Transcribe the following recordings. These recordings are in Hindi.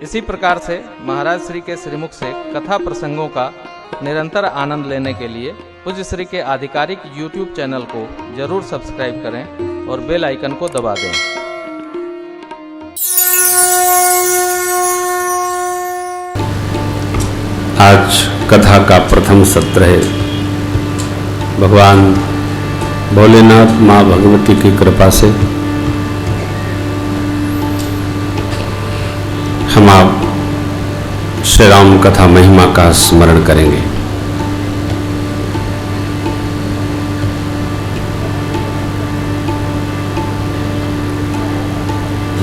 इसी प्रकार से महाराज श्री के श्रीमुख से कथा प्रसंगों का निरंतर आनंद लेने के लिए पूज्य श्री के आधिकारिक YouTube चैनल को जरूर सब्सक्राइब करें और बेल आइकन को दबा दें। आज कथा का प्रथम सत्र है। भगवान भोलेनाथ माँ भगवती की कृपा से हम आप श्री राम कथा महिमा का स्मरण करेंगे।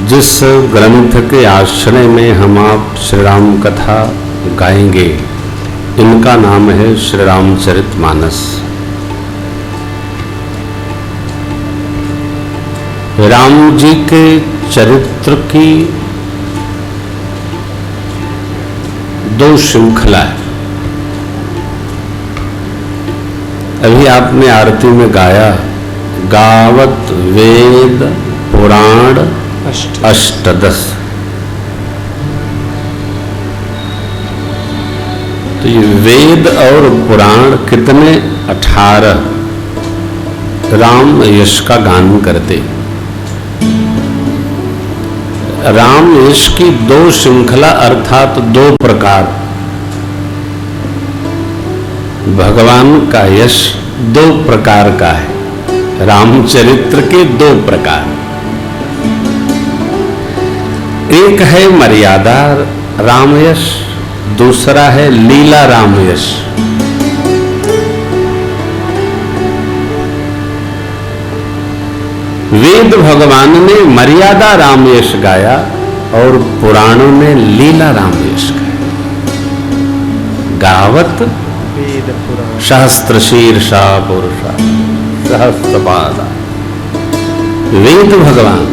जिस ग्रंथ के आश्रय में हम आप श्री राम कथा गाएंगे, इनका नाम है श्री रामचरितमानस। राम जी के चरित्र की दो श्रृंखला है। अभी आपने आरती में गाया, गावत वेद पुराण अष्टदश। तो ये वेद और पुराण कितने? 18 राम यश का गान करते। राम यश की दो श्रृंखला अर्थात दो प्रकार। भगवान का यश दो प्रकार का है। रामचरित्र के दो प्रकार, एक है मर्यादा राम यश, दूसरा है लीला राम यश। वेद भगवान ने मर्यादा राम यश गाया और पुराणों ने लीला राम यश गाया। गावत वेद पुराण सहस्त्र शीर्षा पुरुषा सहस्त्रपादा। वेद भगवान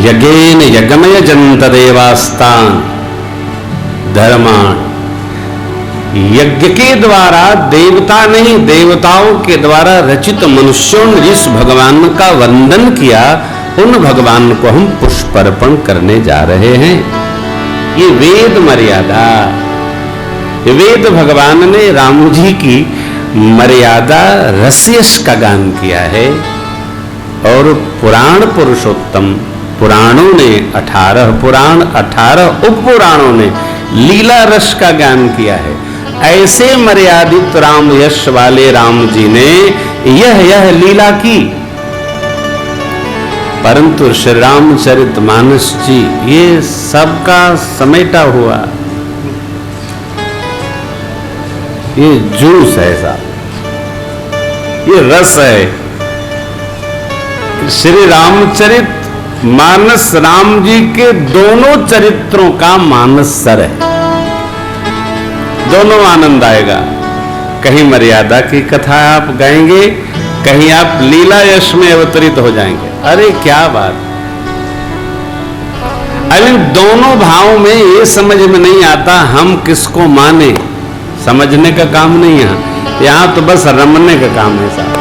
यज्ञेन यज्ञमय जंत देवास्तान धर्माण। यज्ञ के द्वारा देवता नहीं, देवताओं के द्वारा रचित मनुष्यों ने जिस भगवान का वंदन किया, उन भगवान को हम पुष्पार्पण करने जा रहे हैं। ये वेद मर्यादा। वेद भगवान ने राम जी की मर्यादा रसयश का गान किया है और पुराण पुरुषोत्तम पुराणों ने 18 पुराण 18 उप पुराणों ने लीला रस का गान किया है। ऐसे मर्यादित राम यश वाले राम जी ने यह लीला की। परंतु श्री रामचरितमानस जी ये सबका समेटा हुआ ये जूस है साहब, ये रस है। श्री रामचरित मानस राम जी के दोनों चरित्रों का मानस सर है। दोनों आनंद आएगा। कहीं मर्यादा की कथा आप गाएंगे, कहीं आप लीला यश में अवतरित हो जाएंगे। अरे क्या बात! अभी दोनों भाव में ये समझ में नहीं आता हम किसको माने। समझने का काम नहीं है यहां तो बस रमने का काम है साहब।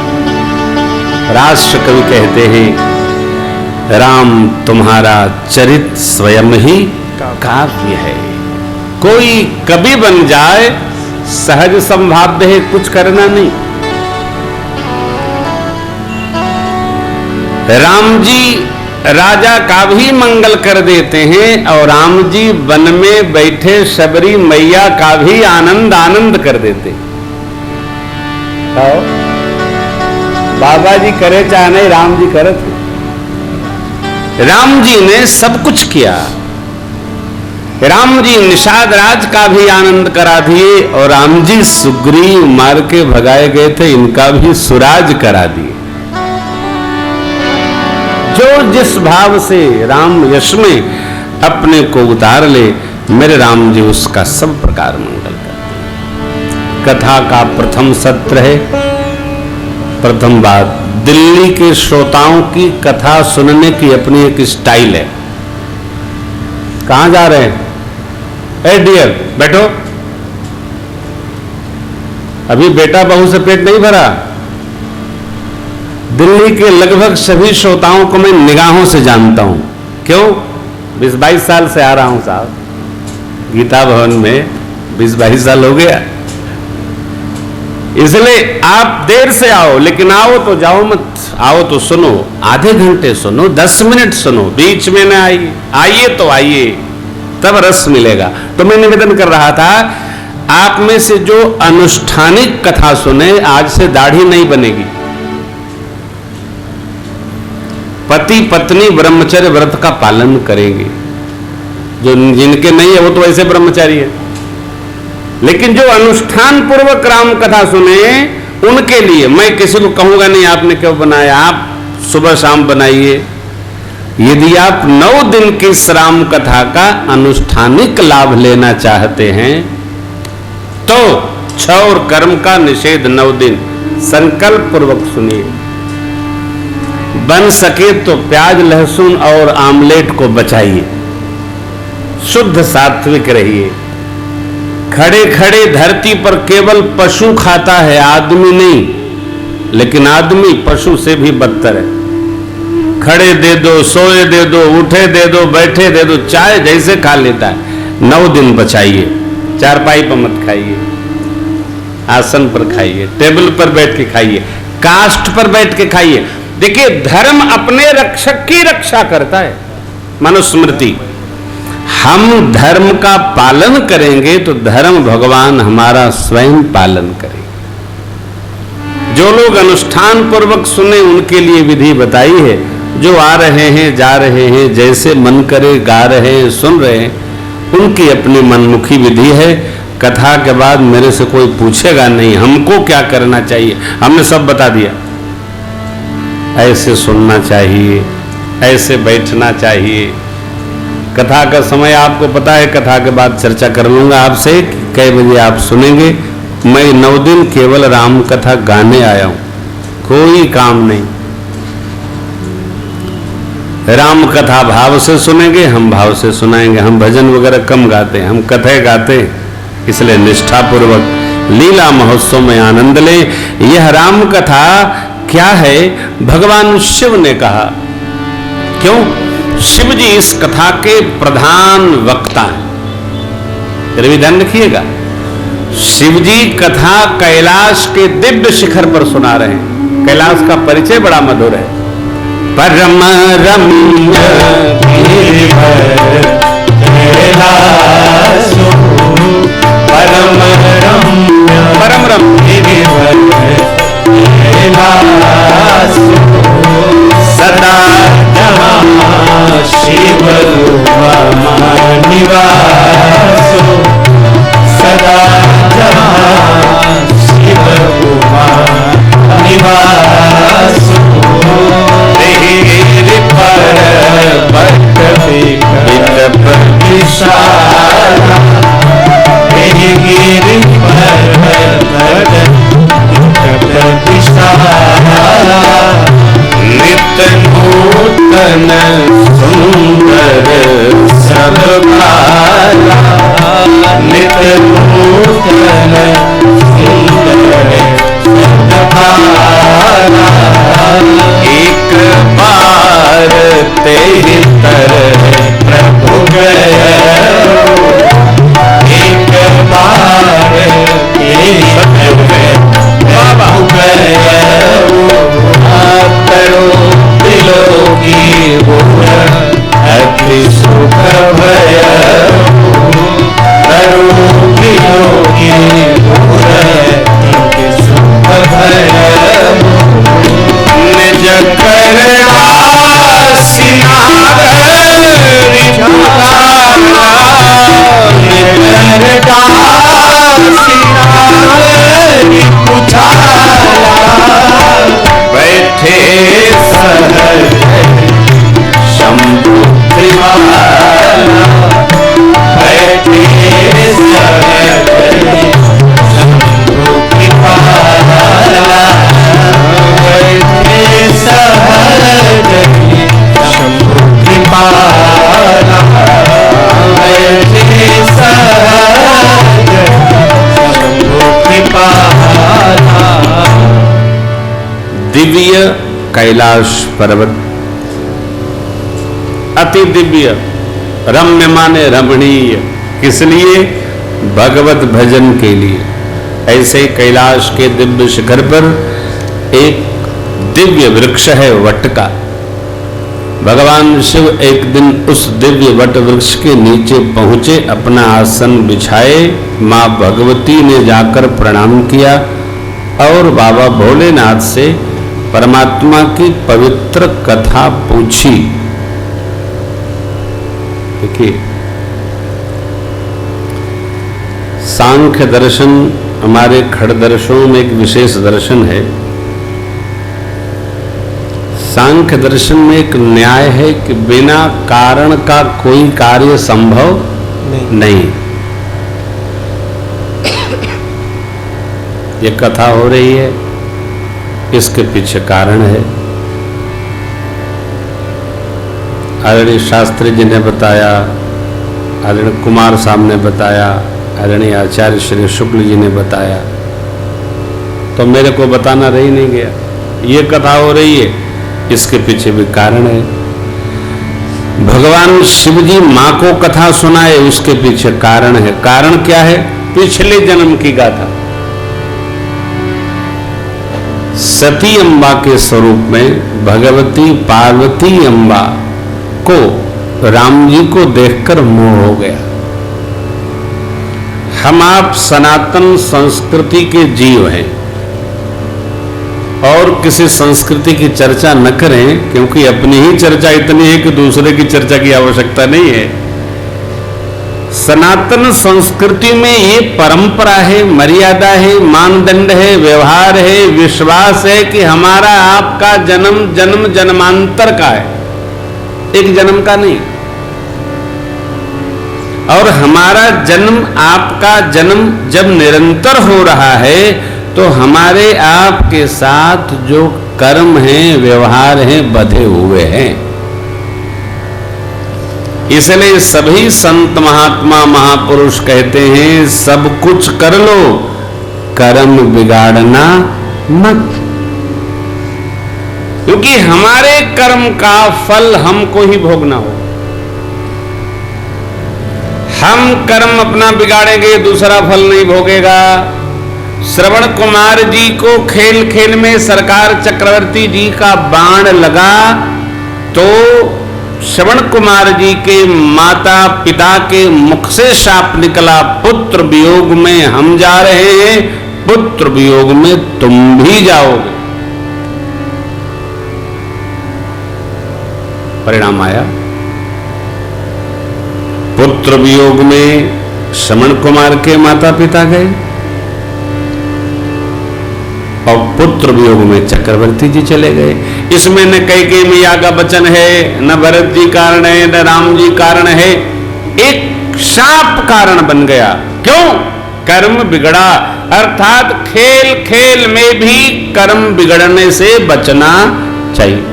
राष्ट्र कवि कहते हैं, राम तुम्हारा चरित स्वयं ही काव्य है। कोई कवि बन जाए सहज संभाव्य है, कुछ करना नहीं। राम जी राजा का भी मंगल कर देते हैं और राम जी वन में बैठे शबरी मैया का भी आनंद कर देते। बाबा जी करे चाहे नहीं, राम जी करे थे। राम जी ने सब कुछ किया। राम जी निषाद राज का भी आनंद करा दिए और राम जी सुग्रीव मार के भगाए गए थे, इनका भी सुराज करा दिए। जो जिस भाव से राम यश में अपने को उतार ले, मेरे राम जी उसका सब प्रकार मंगल करते। कथा का प्रथम सत्र है। प्रथम बात, दिल्ली के श्रोताओं की कथा सुनने की अपनी एक स्टाइल है। कहां जा रहे हैं? ए डियर बैठो। अभी बेटा बहू से पेट नहीं भरा। दिल्ली के लगभग सभी श्रोताओं को मैं निगाहों से जानता हूं। क्यों? 20-22 साल से आ रहा हूं साहब, गीता भवन में 20-22 साल हो गया। इसलिए आप देर से आओ, लेकिन आओ तो जाओ मत, आओ तो सुनो, आधे घंटे सुनो, 10 मिनट सुनो, बीच में ना आइए। आइए तो आइए, तब रस मिलेगा। तो मैं निवेदन कर रहा था, आप में से जो अनुष्ठानिक कथा सुने, आज से दाढ़ी नहीं बनेगी। पति पत्नी ब्रह्मचर्य व्रत का पालन करेंगे। जो जिनके नहीं है वो तो ऐसे ब्रह्मचारी है, लेकिन जो अनुष्ठान पूर्वक राम कथा सुने उनके लिए मैं किसी को कहूंगा नहीं आपने क्यों बनाया, आप सुबह शाम बनाइए। यदि आप 9 दिन की इस राम कथा का अनुष्ठानिक लाभ लेना चाहते हैं तो छह और कर्म का निषेध 9 दिन संकल्प पूर्वक सुनिए। बन सके तो प्याज लहसुन और आमलेट को बचाइए, शुद्ध सात्विक रहिए। खड़े खड़े धरती पर केवल पशु खाता है, आदमी नहीं, लेकिन आदमी पशु से भी बदतर है। खड़े दे दो, सोए दे दो, उठे दे दो, बैठे दे दो, चाय जैसे खा लेता है। 9 दिन बचाइए। चारपाई पर मत खाइए, आसन पर खाइए, टेबल पर बैठ के खाइए, काष्ठ पर बैठ के खाइए। देखिए, धर्म अपने रक्षक की रक्षा करता है। मनुस्मृति, हम धर्म का पालन करेंगे तो धर्म भगवान हमारा स्वयं पालन करेंगे। जो लोग अनुष्ठान पूर्वक सुने उनके लिए विधि बताई है। जो आ रहे हैं, जा रहे हैं, जैसे मन करे गा रहे हैं, सुन रहे हैं, उनकी अपनी मनमुखी विधि है। कथा के बाद मेरे से कोई पूछेगा नहीं हमको क्या करना चाहिए, हमने सब बता दिया। ऐसे सुनना चाहिए, ऐसे बैठना चाहिए। कथा का समय आपको पता है, कथा के बाद चर्चा कर लूंगा आपसे कई बजे आप सुनेंगे। मैं 9 दिन केवल राम कथा गाने आया हूं, कोई काम नहीं। राम कथा भाव से सुनेंगे, हम भाव से सुनाएंगे। हम भजन वगैरह कम गाते हैं, हम कथे गाते हैं, इसलिए निष्ठा पूर्वक लीला महोत्सव में आनंद लें। यह राम कथा क्या है, भगवान शिव ने कहा। क्यों? शिव जी इस कथा के प्रधान वक्ता हैं। फिर भी ध्यान रखिएगा, शिव जी कथा कैलाश के दिव्य शिखर पर सुना रहे हैं। कैलाश का परिचय बड़ा मधुर है। परम रम्य परम रम्य परम रम्य सदा शिव निवासो सदा शिव निवासो नित्य नूतन सुंदर सब भाला, नित्य नूतन सुंदर सब भाला। एक बार तेरी तरह प्रभु गए, एक बार तेरी प्रभु गए। करो दिलों की अति सुख भय, करो दिलों की अति सुख भय। निज कर आसिना बैठे सहज शंभु त्रिवाला, बैठे सहज शंभु त्रिवाला, बैठे सहज शंभु त्रिवाला, बैठे सहज शंभु त्रिवाला। दिव्य कैलाश पर्वत, अति दिव्य रम्य माने रमणीय, किस लिए? भगवत भजन के लिए। ऐसे ही कैलाश के दिव्य शिखर पर एक दिव्य वृक्ष है वट का। भगवान शिव एक दिन उस दिव्य वट वृक्ष के नीचे पहुंचे, अपना आसन बिछाए। मां भगवती ने जाकर प्रणाम किया और बाबा भोलेनाथ से परमात्मा की पवित्र कथा पूछी। देखिए, सांख्य दर्शन हमारे खड़ दर्शनों में एक विशेष दर्शन है। सांख्य दर्शन में एक न्याय है कि बिना कारण का कोई कार्य संभव नहीं। ये कथा हो रही है, इसके पीछे कारण है। आदरणीय शास्त्री जी ने बताया, आदरणीय कुमार साहब ने बताया, आदरणीय आचार्य श्री शुक्ल जी ने बताया, तो मेरे को बताना रह नहीं गया। ये कथा हो रही है, इसके पीछे भी कारण है। भगवान शिव जी मां को कथा सुनाए, उसके पीछे कारण है। कारण क्या है? पिछले जन्म की गाथा। सती अम्बा के स्वरूप में भगवती पार्वती अम्बा को राम जी को देखकर मोह हो गया। हम आप सनातन संस्कृति के जीव हैं और किसी संस्कृति की चर्चा न करें, क्योंकि अपनी ही चर्चा इतनी है कि दूसरे की चर्चा की आवश्यकता नहीं है। सनातन संस्कृति में ये परंपरा है, मर्यादा है, मानदंड है, व्यवहार है, विश्वास है कि हमारा आपका जन्म जन्म जन्मांतर का है, एक जन्म का नहीं। और हमारा जन्म आपका जन्म जब निरंतर हो रहा है तो हमारे आपके साथ जो कर्म हैं, व्यवहार हैं, बधे हुए हैं। इसलिए सभी संत महात्मा महापुरुष कहते हैं, सब कुछ कर लो, कर्म बिगाड़ना मत, क्योंकि हमारे कर्म का फल हमको ही भोगना हो। हम कर्म अपना बिगाड़ेंगे, दूसरा फल नहीं भोगेगा। श्रवण कुमार जी को खेल खेल में सरकार चक्रवर्ती जी का बाण लगा तो श्रवण कुमार जी के माता पिता के मुख से शाप निकला, पुत्र वियोग में हम जा रहे हैं, पुत्र वियोग में तुम भी जाओगे। परिणाम आया, पुत्र वियोग में श्रवण कुमार के माता पिता गए और पुत्र वियोग में चक्रवर्ती जी चले गए। इसमें न कैकेयी मैया का वचन है, न भरत जी कारण है, न राम जी कारण है, एक शाप कारण बन गया। क्यों? कर्म बिगड़ा। अर्थात खेल खेल में भी कर्म बिगड़ने से बचना चाहिए।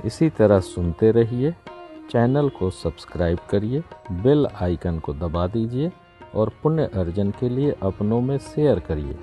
इसी तरह सुनते रहिए, चैनल को सब्सक्राइब करिए, बेल आइकन को दबा दीजिए और पुण्य अर्जन के लिए अपनों में शेयर करिए।